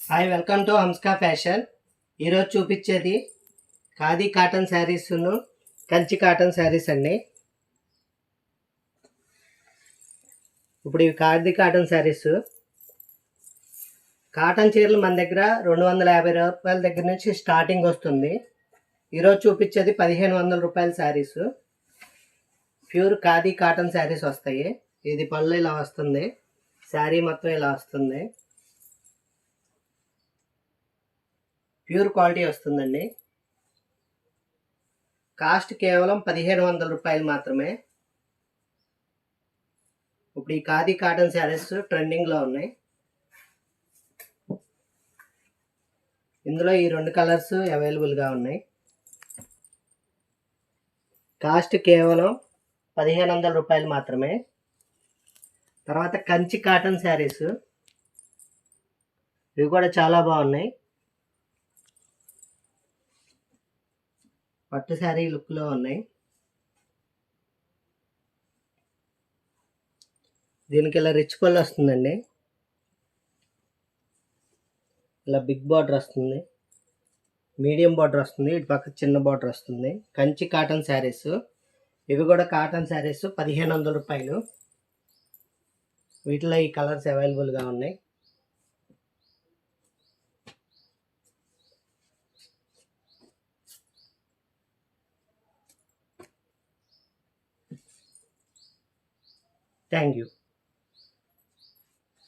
Hi, welcome to హంస్కా fashion. ఈరోజు చూపించేది ఖాదీ కాటన్ శారీస్ను కంచి కాటన్ శారీస్ అండి. ఇప్పుడు ఇవి ఖాదీ కాటన్ శారీస్. కాటన్ చీరలు మన దగ్గర 250 రూపాయల దగ్గర నుంచి స్టార్టింగ్ వస్తుంది. ఈరోజు చూపించేది 1500 రూపాయల శారీస్. ప్యూర్ ఖాదీ కాటన్ శారీస్ వస్తాయి. ఇది పళ్ళు ఇలా వస్తుంది, శారీ మొత్తం ఇలా వస్తుంది. ప్యూర్ క్వాలిటీ వస్తుందండి. కాస్ట్ కేవలం 1500 రూపాయలు మాత్రమే. ఇప్పుడు ఈ ఖాదీ కాటన్ శారీస్ ట్రెండింగ్లో ఉన్నాయి. ఇందులో ఈ 2 కలర్స్ అవైలబుల్గా ఉన్నాయి. కాస్ట్ కేవలం 1500 రూపాయలు మాత్రమే. తర్వాత కంచి కాటన్ శారీస్, ఇవి కూడా చాలా బాగున్నాయి. పట్టు శారీ లుక్లో ఉన్నాయి. దీనికి ఇలా రిచ్ పళ్ళు వస్తుందండి. ఇలా బిగ్ బార్డర్ వస్తుంది, మీడియం బార్డర్ వస్తుంది, ఇటు పక్క చిన్న బార్డర్ వస్తుంది. కంచి కాటన్ శారీస్, ఇవి కూడా కాటన్ శారీస్ 1500 రూపాయలు. వీటిలో ఈ కలర్స్ అవైలబుల్గా ఉన్నాయి. Thank you.